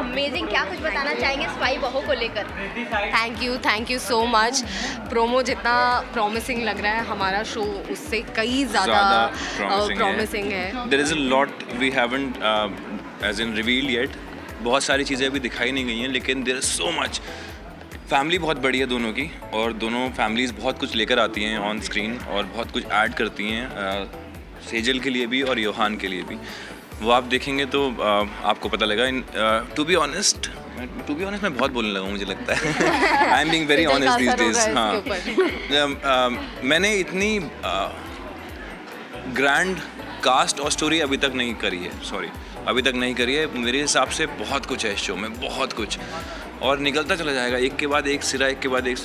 Amazing. क्या कुछ बताना चाहेंगे स्पाई बहू को लेकर? Thank you so much. Promo जितना प्रॉमिसिंग लग रहा है, हमारा शो उससे कई ज़्यादा प्रॉमिसिंग है। There is a lot we haven't as in reveal yet. बहुत सारी चीज़ें अभी दिखाई नहीं गई हैं, लेकिन there is so much. Family बहुत बड़ी है दोनों की, और दोनों फैमिलीज़ बहुत कुछ लेकर आती हैं ऑन स्क्रीन और बहुत कुछ ऐड करती हैं, सेजल के लिए भी और योहान के लिए भी। वो आप देखेंगे तो आपको पता लगा। टू बी ऑनेस्ट मैं बहुत बोलने लगा हूँ, मुझे लगता है। I am being very honest these days. हाँ, मैंने इतनी ग्रैंड कास्ट और स्टोरी अभी तक नहीं करी है। मेरे हिसाब से बहुत कुछ है इस शो में, बहुत कुछ, और निकलता चला जाएगा एक के बाद एक सिरा।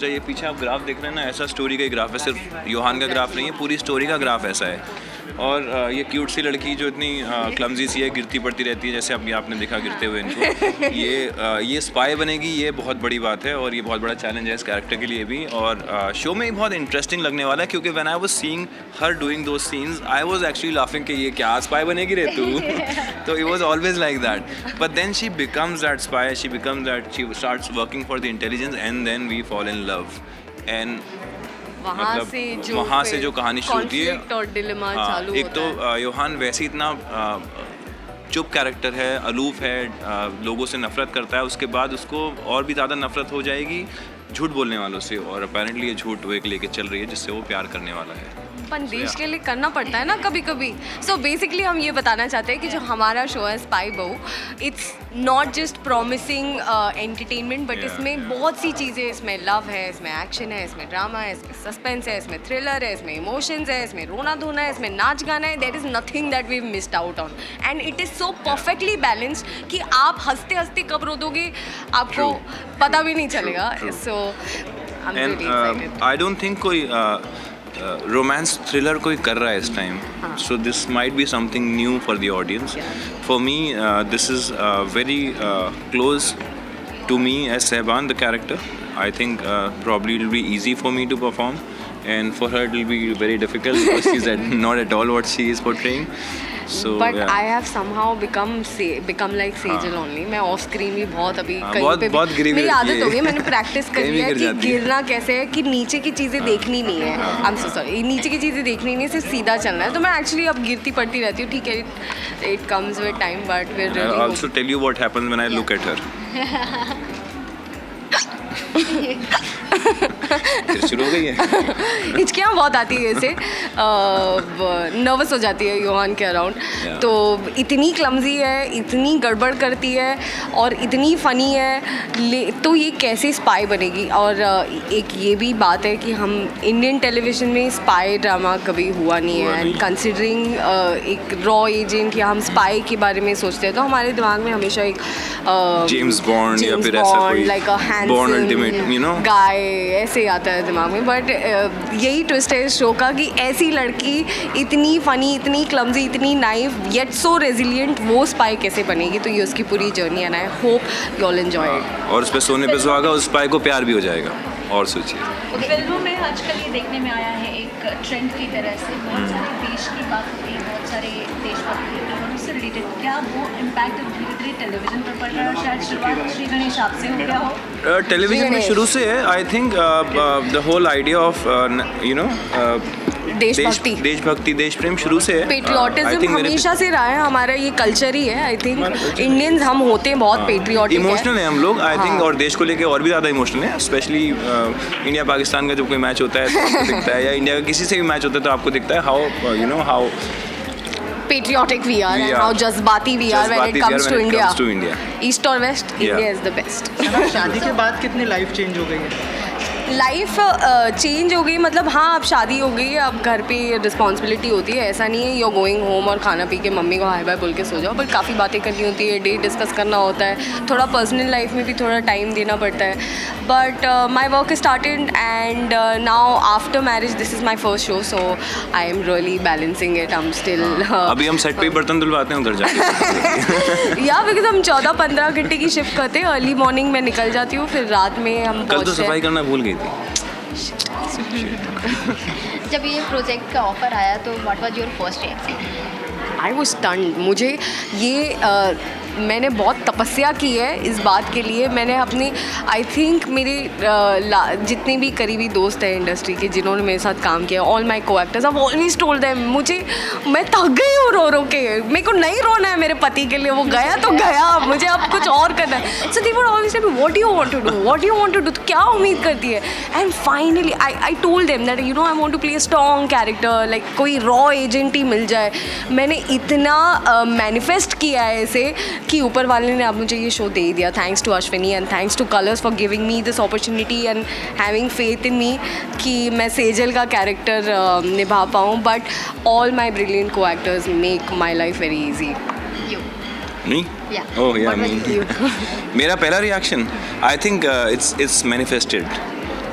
ये पीछे आप ग्राफ देख रहे हैं ना, ऐसा स्टोरी का ग्राफ है, सिर्फ योहान का ग्राफ नहीं है, पूरी स्टोरी का ग्राफ ऐसा है। और ये क्यूट सी लड़की जो इतनी क्लमजी सी है, गिरती पड़ती रहती है, जैसे अभी आपने देखा गिरते हुए इनको, ये स्पाई बनेगी, ये बहुत बड़ी बात है और ये बहुत बड़ा चैलेंज है इस कैरेक्टर के लिए भी। और शो में बहुत इंटरेस्टिंग लगने वाला है, क्योंकि when I was seeing her doing those scenes, I was actually laughing कि ये क्या स्पाई बनेगी रे तू। तो it was always like that, but then she becomes that spy, she starts working for the intelligence, and then we fall in love. And वहाँ से जो कहानी शुरू होती है, और डिलेमा चालू एक तो योहान वैसे इतना चुप कैरेक्टर है, अलूफ है, लोगों से नफरत करता है, उसके बाद उसको और भी ज़्यादा नफरत हो जाएगी झूठ बोलने वालों से, और अपेरेंटली ये झूठ वो एक लेके चल रही है जिससे वो प्यार करने वाला है। अपन देश के लिए करना पड़ता है ना कभी कभी। सो बेसिकली हम ये बताना चाहते हैं कि जो हमारा शो है स्पाई बहू, it's not just promising entertainment, but इसमें बहुत सी चीज़ें, इसमें लव है, इसमें एक्शन है, इसमें ड्रामा है, इसमें सस्पेंस है, इसमें थ्रिलर है, इसमें इमोशंस है, इसमें रोना धोना है, इसमें नाच गाना है। There is nothing that we missed out on, and it is so perfectly balanced कि आप हंसते हंसते कब रो दोगे आपको पता भी नहीं चलेगा। सो आई डोंट थिंक कोई रोमांस थ्रिलर कोई कर रहा है इस time, so this might be something new for the audience. For me this is very close to me as Sahban the character. I think probably it will be easy for me to perform, and for her it will be very difficult because she's not at all what she is portraying. So, but yeah. I have somehow become like Sejal only. मैं of screen भी बहुत अभी कहीं बहुत, पे भी बहुत गिरी मेरी रहती आदत है। हो गई, मैंने प्रैक्टिस कर लिया कि गिरना कैसे है, कि नीचे की चीज़ें देखनी नहीं है। आई एम सो सॉरी, नीचे की चीज़ें देखनी नहीं है, सिर्फ सीधा चलना है। तो मैं एक्चुअली अब गिरती पड़ती रहती हूँ, ठीक है, it comes with time, but फिर I'll also tell you what happens when I look at her. फिर शुरू हो गई है। हिचकियाँ बहुत आती है ऐसे, नर्वस हो जाती है योहान के अराउंड। तो इतनी क्लमजी है, इतनी गड़बड़ करती है और इतनी फ़नी है, तो ये कैसे स्पाई बनेगी। और एक ये भी बात है कि हम इंडियन टेलीविज़न में स्पाई ड्रामा कभी हुआ नहीं है, एंड कंसिडरिंग एक रॉ एजेंट या हम स्पाई के बारे में सोचते हैं तो हमारे दिमाग में हमेशा एक जेम्स बॉन्ड या फिर ऐसा कोई like a born ultimate, you know, guy ऐसे आता है दिमाग में। बट यही ट्विस्ट है इस शो का कि ऐसी लड़की इतनी फ़नी, इतनी क्लमजी, इतनी नाइफ, येट सो रेजिलियंट, वो स्पाई कैसे बनेगी। तो ये उसकी पूरी जर्नी है, आई hope you all enjoy it. और उस पे सोने पे सुहागा, उस स्पाई को प्यार भी हो जाएगा। और सोचिए फिल्मों में आजकल ये देखने में आया है एक ट्रेंड की तरह से, बहुत सारे देश की बात होती है, बहुत सारे देशभक्ति फिल्मों से रिलेटेड, क्या वो इम्पैक्ट धीरे धीरे टेलीविजन पर पड़ रहा है? और शायद शुरुआत श्री गणेश आपसे हो गया हो। टेलीविजन में शुरू से है, I think the whole idea of you know देशभक्ति, देश प्रेम शुरू से है। पेट्रियोटिज्म हमेशा से रहा है, हमारा ये कल्चर ही है। आई थिंक इंडियंस हम होते हैं बहुत पेट्रियोटिक, इमोशनल है हम लोग, आई थिंक, और देश को लेके और भी ज़्यादा इमोशनल है। स्पेशली इंडिया पाकिस्तान का जब कोई मैच होता है तो आपको दिखता है, या इंडिया का किसी से भी मैच होता है तो आपको दिखता है how you know how patriotic we are and how jazbati we are when it comes to India. East or West, India is the best. शादी के बाद कितनी लाइफ चेंज हो गई है? लाइफ चेंज हो गई, मतलब हाँ अब शादी हो गई, अब घर पे रिस्पॉन्सिबिलिटी होती है। ऐसा नहीं है यू गोइंग होम और खाना पी के मम्मी को हाय बाय बोल के सो जाओ, बट काफ़ी बातें करनी होती है, डे डिस्कस करना होता है, थोड़ा पर्सनल लाइफ में भी थोड़ा टाइम देना पड़ता है। But my work started and now after marriage this is my first show, so I am really balancing it. I am still अभी हम सेट पे ही बर्तन धुलवाते हैं उधर जाके। या बिकॉज हम 14-15 घंटे की शिफ्ट करते हैं, अर्ली मॉर्निंग में निकल जाती हूँ, फिर रात में हम कल तो सफाई करना भूल गई थी। जब ये प्रोजेक्ट का ऑफर आया तो what was your first reaction? I was stunned. मुझे ये मैंने बहुत तपस्या की है इस बात के लिए। मैंने अपनी आई थिंक मेरे जितने भी करीबी दोस्त हैं इंडस्ट्री के जिन्होंने मेरे साथ काम किया, ऑल माई को actors, I always told them, मैं थक गई हूँ रो रो के, मेरे को नहीं रोना है मेरे पति के लिए, वो गया तो गया, मुझे अब कुछ और करना है। So they were always say what do you want to do, what do you want to do, क्या उम्मीद करती है। And finally I told them that you know I want to play a strong character, like कोई रॉ agent ही मिल जाए। मैंने इतना मैनिफेस्ट किया है इसे कि ऊपर वाले ने अब मुझे ये शो दे दिया। Thanks to Ashwini and thanks to Colors for giving me this opportunity and having faith in me कि मैं सेजल का कैरेक्टर निभा पाऊँ। But all my brilliant co-actors make my life very easy. नहीं Yeah. Oh yeah What was मी you? मेरा पहला reaction I think it's manifested.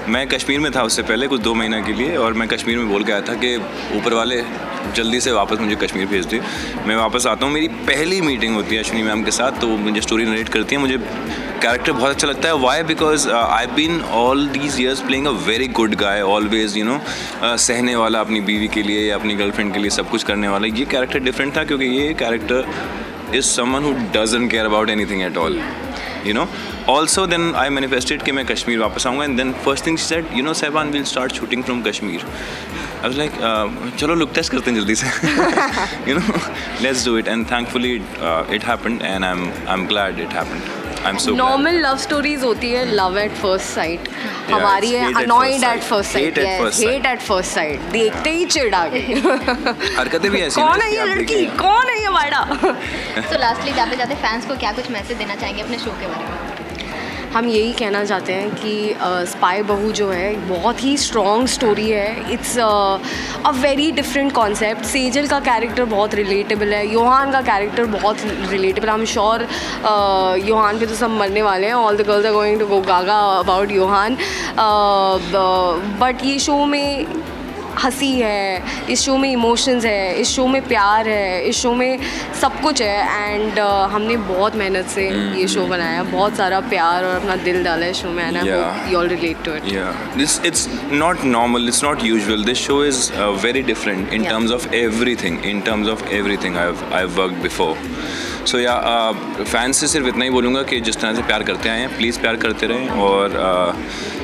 मैं कश्मीर में था उससे पहले कुछ 2 महीना के लिए, और मैं कश्मीर में बोल के आया था कि ऊपर वाले जल्दी से वापस मुझे कश्मीर भेज दे, मैं वापस आता हूँ। मेरी पहली मीटिंग होती है अश्विनी मैम के साथ, तो वो मुझे स्टोरी नरेट करती है। मुझे कैरेक्टर बहुत अच्छा लगता है। Why? Because I been all these years playing a very good guy, always you know सहने वाला अपनी बीवी के लिए या अपनी गर्लफ्रेंड के लिए सब कुछ करने वाला। ये कैरेक्टर डिफरेंट था क्योंकि ये character is someone who doesn't care about anything at all, you know. Also then I manifested कि मैं कश्मीर वापस आऊँगा, and then first thing she said, you know Saiban, we'll start shooting from Kashmir. I was like, चलो look test करते हैं जल्दी से, you know, let's do it. And thankfully it happened, and I'm glad it happened. I'm so normal love stories होती है love at first sight, हमारी है hate at annoyed first at first sight. Site, Hate at first sight. Hate at first sight, देखते ही चिढ़ आ गई। हरकतें भी ऐसी कौन हैं है कि ये आप लड़की, देखें। कौन है ये वाड़ा। तो लास्टली जाते जाते फैंस को क्या कुछ मैसेज देना चाहेंगे अपने शो के बारे में? हम यही कहना चाहते हैं कि स्पाई बहू जो है बहुत ही स्ट्रॉन्ग स्टोरी है। It's a very different concept. Sejal का कैरेक्टर बहुत रिलेटेबल है, योहान का कैरेक्टर बहुत relatable. I am sure Yohan पे तो सब मरने वाले हैं, all the girls are going to go gaga about Yohan. But ये शो में हंसी है, इस शो में इमोशंस है, इस शो में प्यार है, इस शो में सब कुछ है। एंड हमने बहुत मेहनत से ये शो बनाया, बहुत सारा प्यार और अपना दिल डाला है इस शो में, and I hope you all relate to it. Yeah, it's not normal, it's not usual. This show is very different in Yeah. terms of everything. In terms of everything I've worked before. So yeah, fans से सिर्फ इतना ही बोलूँगा कि जिस तरह से प्यार करते आए हैं, प्लीज़ प्यार करते रहें, और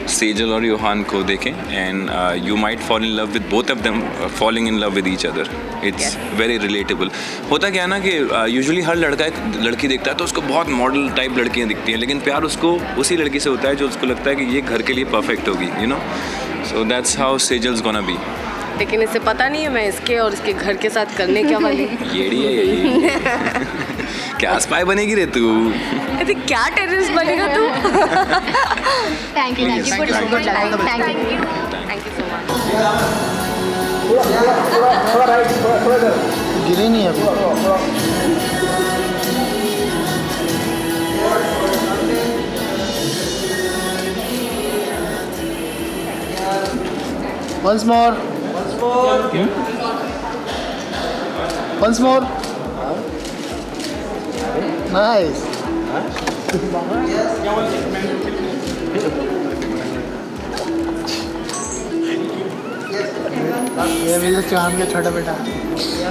सेजल और योहान को देखें, and you might fall in love with both of them, falling in love with each other. It's very relatable. होता क्या है ना कि यूजुअली हर लड़का एक लड़की देखता है तो उसको बहुत मॉडल टाइप लड़कियाँ दिखती हैं, लेकिन प्यार उसको उसी लड़की से होता है जो उसको लगता है कि ये घर के लिए परफेक्ट होगी, you know. So that's how Sejal's gonna be. लेकिन इसे पता नहीं है मैं इसके और इसके घर के साथ करने क्या वाली। येड़ी है यही। क्या स्पाई बनेगी रे तू? अरे क्या टेररिस्ट बनेगा तू। Thank you Please, good thank you. Thank you. Thank you so much. गिरे नहीं अभी। Once more. Once more. Nice. ये मेरे चौहान का छोटा बेटा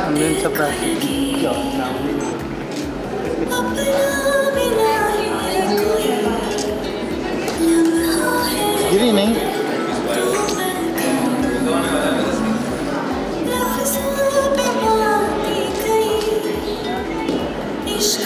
अमरीन सरप्राइज। गिरी नहीं। इश्क